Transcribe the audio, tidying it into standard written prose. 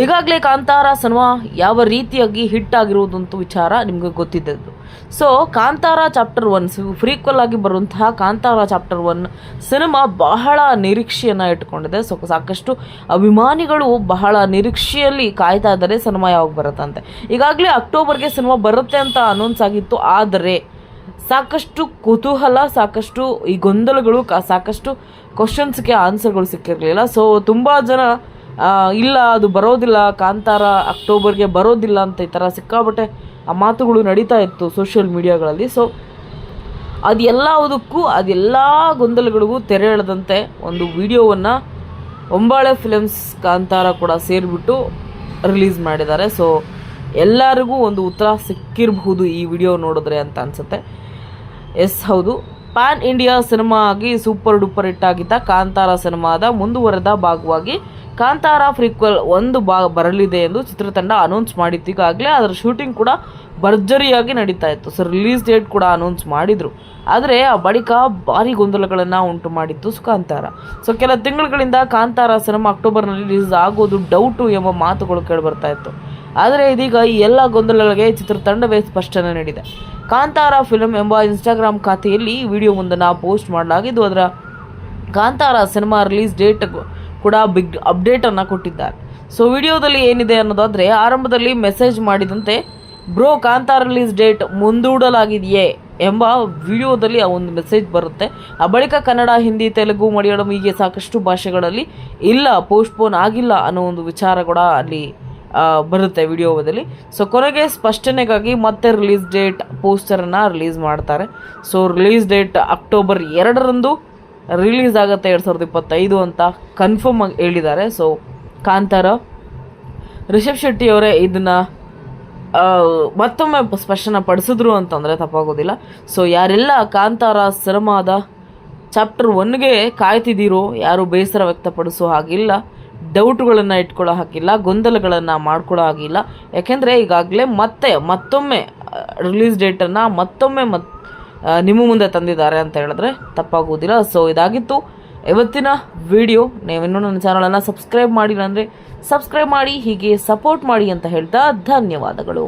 ಈಗಾಗಲೇ ಕಾಂತಾರ ಸಿನಿಮಾ ಯಾವ ರೀತಿಯಾಗಿ ಹಿಟ್ ಆಗಿರುವುದಂತೂ ವಿಚಾರ ನಿಮಗೆ ಗೊತ್ತಿದ್ದದ್ದು. ಸೊ ಕಾಂತಾರ ಚಾಪ್ಟರ್ 1 ಫ್ರೀಕ್ವಲ್ ಆಗಿ ಬರುವಂತಹ ಕಾಂತಾರ ಚಾಪ್ಟರ್ 1 ಸಿನಿಮಾ ಬಹಳ ನಿರೀಕ್ಷೆಯನ್ನು ಇಟ್ಕೊಂಡಿದೆ. ಸೊ ಸಾಕಷ್ಟು ಅಭಿಮಾನಿಗಳು ಬಹಳ ನಿರೀಕ್ಷೆಯಲ್ಲಿ ಕಾಯ್ತಾ ಇದ್ದಾರೆ ಸಿನಿಮಾ ಯಾವಾಗ ಬರುತ್ತಂತೆ. ಈಗಾಗಲೇ ಅಕ್ಟೋಬರ್ಗೆ ಸಿನಿಮಾ ಬರುತ್ತೆ ಅಂತ ಅನೌನ್ಸ್ ಆಗಿತ್ತು. ಆದರೆ ಸಾಕಷ್ಟು ಕುತೂಹಲ, ಸಾಕಷ್ಟು ಈ ಗೊಂದಲಗಳು, ಸಾಕಷ್ಟು ಕ್ವಶನ್ಸ್ಗೆ ಆನ್ಸರ್ಗಳು ಸಿಕ್ಕಿರಲಿಲ್ಲ. ಸೊ ತುಂಬ ಜನ ಇಲ್ಲ ಅದು ಬರೋದಿಲ್ಲ, ಕಾಂತಾರ ಅಕ್ಟೋಬರ್ಗೆ ಬರೋದಿಲ್ಲ ಅಂತ ಈ ಥರ ಸಿಕ್ಕಾಬಟ್ಟೆ ಆ ಮಾತುಗಳು ನಡೀತಾ ಇತ್ತು ಸೋಷಿಯಲ್ ಮೀಡಿಯಾಗಳಲ್ಲಿ. ಸೊ ಅದೆಲ್ಲ ಗೊಂದಲಗಳಿಗೂ ತೆರೆ ಎಳೆದಂತೆ ಒಂದು ವಿಡಿಯೋವನ್ನು ಒಂಬಾಳೆ ಫಿಲಮ್ಸ್ ಕಾಂತಾರ ಕೂಡ ಸೇರಿಬಿಟ್ಟು ರಿಲೀಸ್ ಮಾಡಿದ್ದಾರೆ. ಸೊ ಎಲ್ಲರಿಗೂ ಒಂದು ಉತ್ತರ ಸಿಕ್ಕಿರಬಹುದು ಈ ವಿಡಿಯೋ ನೋಡಿದ್ರೆ ಅಂತ ಅನಿಸುತ್ತೆ. ಎಸ್ ಹೌದು, ಪ್ಯಾನ್ ಇಂಡಿಯಾ ಸಿನಿಮಾ ಆಗಿ ಸೂಪರ್ ಡೂಪರ್ ಹಿಟ್ ಆಗಿದ್ದ ಕಾಂತಾರ ಸಿನಿಮಾದ ಮುಂದುವರೆದ ಭಾಗವಾಗಿ ಕಾಂತಾರ ಫ್ರೀಕ್ವಲ್ 1 ಬರಲಿದೆ ಎಂದು ಚಿತ್ರತಂಡ ಅನೌನ್ಸ್ ಮಾಡಿತ್ತು. ಈಗಾಗಲೇ ಅದರ ಶೂಟಿಂಗ್ ಕೂಡ ಭರ್ಜರಿಯಾಗಿ ನಡೀತಾ ಇತ್ತು. ಸೊ ರಿಲೀಸ್ ಡೇಟ್ ಕೂಡ ಅನೌನ್ಸ್ ಮಾಡಿದರು. ಆದರೆ ಆ ಬಳಿಕ ಭಾರಿ ಗೊಂದಲಗಳನ್ನು ಉಂಟು ಮಾಡಿತ್ತು ಕಾಂತಾರ. ಸೊ ಕೆಲ ತಿಂಗಳುಗಳಿಂದ ಕಾಂತಾರ ಸಿನಿಮಾ ಅಕ್ಟೋಬರ್ನಲ್ಲಿ ರಿಲೀಸ್ ಆಗೋದು ಡೌಟು ಎಂಬ ಮಾತುಗಳು ಕೇಳಿಬರ್ತಾ ಇತ್ತು. ಆದರೆ ಇದೀಗ ಈ ಎಲ್ಲ ಗೊಂದಲಗಳಿಗೆ ಚಿತ್ರತಂಡವೇ ಸ್ಪಷ್ಟನೆ ನೀಡಿದೆ. ಕಾಂತಾರ ಫಿಲ್ಮ್ ಎಂಬ ಇನ್ಸ್ಟಾಗ್ರಾಮ್ ಖಾತೆಯಲ್ಲಿ ವಿಡಿಯೋವೊಂದನ್ನು ಪೋಸ್ಟ್ ಮಾಡಲಾಗಿದ್ದು, ಅದರ ಕಾಂತಾರ ಸಿನಿಮಾ ರಿಲೀಸ್ ಡೇಟ್ ಕೂಡ ಬಿಗ್ ಅಪ್ಡೇಟನ್ನು ಕೊಟ್ಟಿದ್ದಾರೆ. ಸೊ ವಿಡಿಯೋದಲ್ಲಿ ಏನಿದೆ ಅನ್ನೋದಾದರೆ, ಆರಂಭದಲ್ಲಿ ಮೆಸೇಜ್ ಮಾಡಿದಂತೆ ಬ್ರೋ ಕಾಂತಾರ ರಿಲೀಸ್ ಡೇಟ್ ಮುಂದೂಡಲಾಗಿದೆಯೇ ಎಂಬ ವಿಡಿಯೋದಲ್ಲಿ ಆ ಒಂದು ಮೆಸೇಜ್ ಬರುತ್ತೆ. ಆ ಬಳಿಕ ಕನ್ನಡ, ಹಿಂದಿ, ತೆಲುಗು, ಮಲಯಾಳಂ ಹೀಗೆ ಸಾಕಷ್ಟು ಭಾಷೆಗಳಲ್ಲಿ ಇಲ್ಲ ಪೋಸ್ಟ್ಪೋನ್ ಆಗಿಲ್ಲ ಅನ್ನೋ ಒಂದು ವಿಚಾರ ಕೂಡ ಅಲ್ಲಿ ಬರುತ್ತೆ ವಿಡಿಯೋದಲ್ಲಿ. ಸೊ ಕೊನೆಗೆ ಸ್ಪಷ್ಟನೆಗಾಗಿ ಮತ್ತೆ ರಿಲೀಸ್ ಡೇಟ್ ಪೋಸ್ಟರನ್ನು ರಿಲೀಸ್ ಮಾಡ್ತಾರೆ. So release date October 2 release ಆಗುತ್ತೆ 2025 ಅಂತ ಕನ್ಫರ್ಮ್ ಆಗಿ ಹೇಳಿದ್ದಾರೆ. ಸೊ ಕಾಂತಾರ ರಿಷಬ್ ಶೆಟ್ಟಿ ಅವರೇ ಇದನ್ನು ಮತ್ತೊಮ್ಮೆ ಸ್ಪಷ್ಟನೆ ಪಡಿಸಿದ್ರು ಅಂತಂದರೆ ತಪ್ಪಾಗೋದಿಲ್ಲ. ಸೊ ಯಾರೆಲ್ಲ ಕಾಂತಾರ ಸಿನಿಮಾದ ಚಾಪ್ಟರ್ 1ಗೆ ಕಾಯ್ತಿದ್ದೀರೋ ಯಾರು ಬೇಸರ ವ್ಯಕ್ತಪಡಿಸೋ ಹಾಗಿಲ್ಲ, ಡೌಟ್ಗಳನ್ನು ಇಟ್ಕೊಳ್ಳೋ ಹಾಗಿಲ್ಲ, ಗೊಂದಲಗಳನ್ನು ಮಾಡ್ಕೊಳ್ಳೋ ಹಾಗಿಲ್ಲ. ಯಾಕೆಂದರೆ ಈಗಾಗಲೇ ಮತ್ತೊಮ್ಮೆ ರಿಲೀಸ್ ಡೇಟನ್ನು ಮತ್ತೊಮ್ಮೆ ನಿಮ್ಮ ಮುಂದೆ ತಂದಿದ್ದಾರೆ ಅಂತ ಹೇಳಿದ್ರೆ ತಪ್ಪಾಗೋದಿಲ್ಲ. ಸೊ ಇದಾಗಿತ್ತು ಇವತ್ತಿನ ವಿಡಿಯೋ. ನೀವಿನ್ನೂ ನನ್ನ ಚಾನಲನ್ನು ಸಬ್ಸ್ಕ್ರೈಬ್ ಮಾಡಿಲ್ಲ ಅಂದರೆ ಸಬ್ಸ್ಕ್ರೈಬ್ ಮಾಡಿ, ಹೀಗೆ ಸಪೋರ್ಟ್ ಮಾಡಿ ಅಂತ ಹೇಳ್ತಾ ಧನ್ಯವಾದಗಳು.